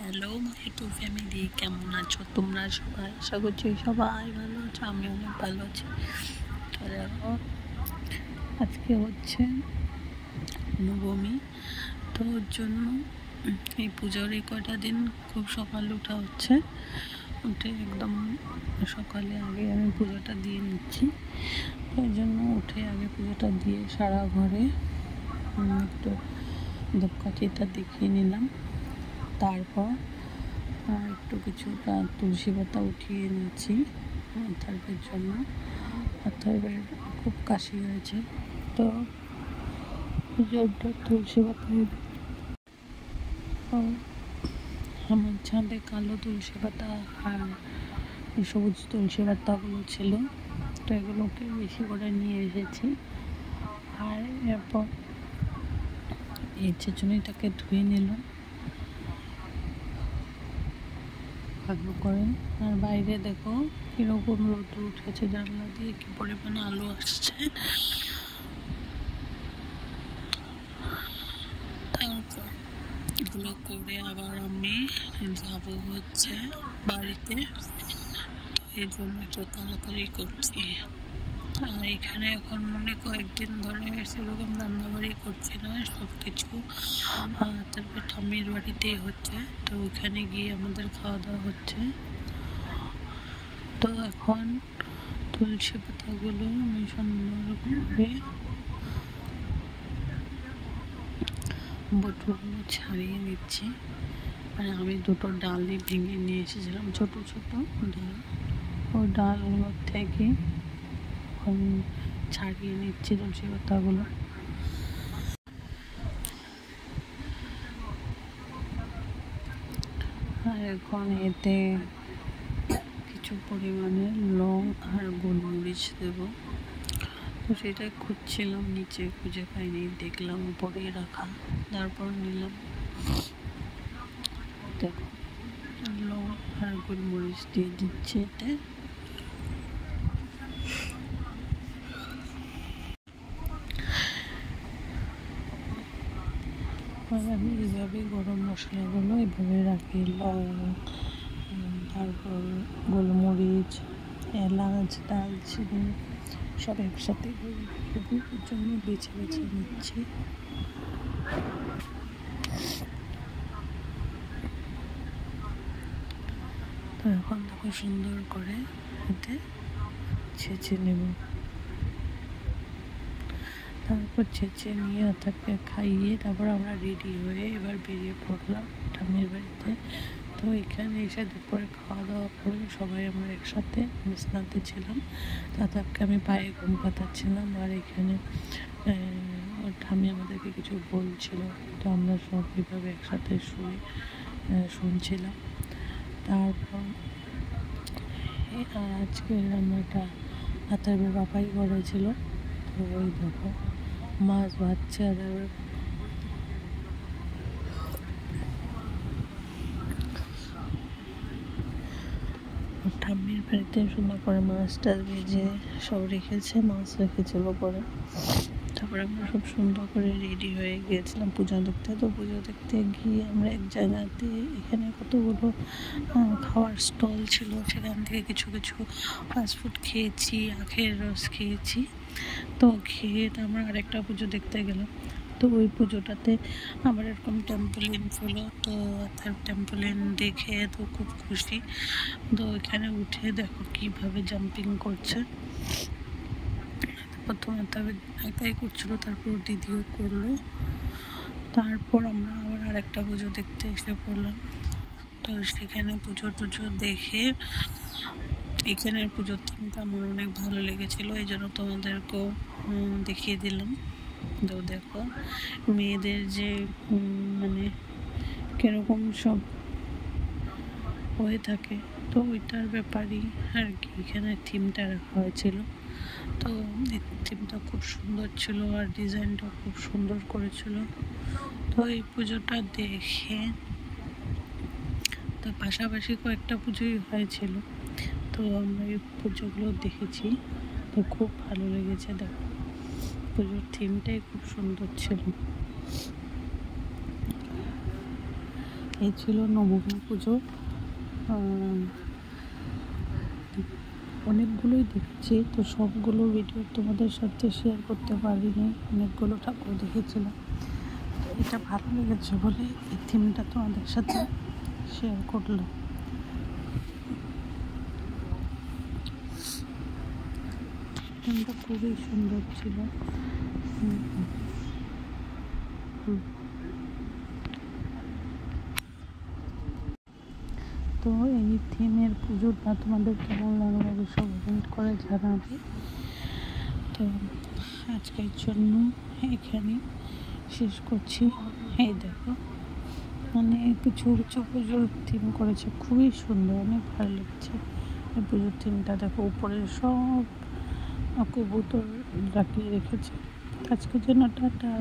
Hello my YouTube family, কেমন আছো তোমরা সবাই? আশা করছি সবাই ভালো আছো, আমি অনেক ভালো আছি। তো দেখো, আজকে হচ্ছে নবমী, তো ওর জন্য এই পুজোর এই কয়টা দিন খুব সকালে ওঠা হচ্ছে। উঠে একদম সকালে আগে আমি পুজোটা দিয়ে নিচ্ছি। তো ওই জন্য উঠে আগে পুজোটা দিয়ে সারা ঘরে একটু ধূপকাঠিটা দেখিয়ে নিলাম। তারপর একটু কিছুটা তুলসী পাতা উঠিয়ে নিয়েছি অথর্বের জন্য। অথর্বের খুব কাশি হয়েছে, তো তুলসী পাতা আমার ছাদে কালো তুলসী পাতা আর সবুজ তুলসী পাতাগুলো ছিল, তো এগুলোকে বেশি করে নিয়ে এসেছি। আর এরপর এই ছেঁচুনিটাকে ধুয়ে নিলাম ভালো করে। আর বাইরে দেখো কিরকম রোদ উঠেছে, জানলা দিয়ে কি পরিমাণে আলো আসছে। তারপর এগুলো করে আবার আমি যাব হচ্ছে বাড়িতে, এই জন্য একটু তাড়াতাড়ি করছি। আর এখানে এখন কয়েকদিন ধরে সেরকম রান্নাবাড়ি করছি না, সব কিছু তারপর ঠাম্মির বাড়িতেই হচ্ছে, তো ওখানে গিয়ে আমাদের খাওয়া দাওয়া হচ্ছে। তো এখন তুলসী পাতাগুলো আমি সুন্দর করে বটুগুলো ছাড়িয়ে নিচ্ছি। মানে আমি দুটো ডালই ভেঙে নিয়ে এসেছিলাম, ছোট ছোট ডাল, ওই ডালগুলোর থেকে এখন ছাড়িয়ে নিচ্ছি তুলসী পাতাগুলো। আর এখন এতে কিছু পরিমাণে লং আর গোলমরিচ দেব। তো সেটাই খুঁজছিলাম, নিচে খুঁজে পাইনি, দেখলাম উপরেই রাখা, তারপর নিলাম। দেখো লং আর গোলমরিচ দিয়ে দিচ্ছি এতে। আর আমি এইভাবে গরম মশলাগুলো এভাবে রাখি, লং, তারপর গোলমরিচ, এলাচ, দারচিনি সব একসাথে এর জন্য বেছে বেছে নিচ্ছি। তো এখন দেখো সুন্দর করে এতে ছেঁচে নেব। তারপর ছেঁচে নিয়ে তাকে খাইয়ে তারপর আমরা রেডি হয়ে এবার বেরিয়ে পড়লাম ঠাম্মির বাড়িতে। তো এখানে এসে দুপুরে খাওয়া দাওয়া করে সবাই আমরা একসাথে বিছানাতে ছিলাম। তাদেরকে আমি পায়ে ঘুম পাতাচ্ছিলাম, আর এখানে ঠাম্মি আমাদেরকে কিছু বলছিল, তো আমরা সব এইভাবে একসাথে শুয়ে শুনছিলাম। তারপর আজকের রান্নাটা আতাবের বাবাই করেছিল। তো ওই দেখো মাছ ভাজছে, আর ঠাম্মির বাড়িতে সুন্দর করে মাছটা ভেজে সব রেখেছে, মাছ রেখেছিল পরে। তারপরে আমরা সব সুন্দর করে রেডি হয়ে গিয়েছিলাম পুজো দেখতে। তো পুজো দেখতে গিয়ে আমরা এক জায়গাতে এখানে কতগুলো খাওয়ার স্টল ছিল, সেখান থেকে কিছু কিছু ফাস্টফুড খেয়েছি, আখের রস খেয়েছি। তো খেয়ে আমরা আরেকটা পুজো দেখতে গেলাম। তো ওই পুজোটাতে আবার এরকম টেম্পোলিন ছিল, তো তার টেম্পোলিন দেখে তো খুব খুশি। তো ওইখানে উঠে দেখো কিভাবে জাম্পিং করছে। প্রথমে তবে একাই করছিল, তারপর দিদিও করলো। তারপর আমরা আবার আরেকটা পুজো দেখতে এসে পড়লাম। তো সেখানে পুজো টুজো দেখে এখানের পুজোর থিমটা আমার অনেক ভালো লেগেছিলো, এই জন্য তোমাদেরকেও দেখিয়ে দিলাম। তো দেখো মেয়েদের যে মানে কিরকম সব হয়ে থাকে, তো ওইটার ব্যাপারই আর কি এখানে থিমটা রাখা হয়েছিল। তো এই থিমটা খুব সুন্দর ছিল, আর ডিজাইনটাও খুব সুন্দর করেছিল। তো এই পুজোটা দেখে, তো পাশাপাশি কয়েকটা পুজোই হয়েছিল, তো আমরা এই পুজোগুলো দেখেছি, তো খুব ভালো লেগেছে। দেখো পুজোর থিমটাই খুব সুন্দর ছিল। এই ছিল নবমী পুজো। অনেকগুলোই দেখছি, তো সবগুলো ভিডিও তোমাদের সাথে শেয়ার করতে পারিনি। অনেকগুলো ঠাকুর দেখেছিলাম, তো এটা ভালো লেগেছে বলে এই থিমটা তোমাদের সাথে শেয়ার করলাম। থিমটা খুবই সুন্দর ছিল। তো এই থিমের পুজোটা তোমাদের কেমন লাগলো অবশ্যই কমেন্ট করে জানাবে। তো আজকের জন্য এখানে শেষ করছি। এই দেখো, মানে কিছু কিছু পুজোর থিম করেছে, খুবই সুন্দর, অনেক ভালো লাগছে এই পুজোর থিমটা। দেখো উপরে সব কবুতর রাখিয়ে রেখেছে। আজকের জন্য টাটা।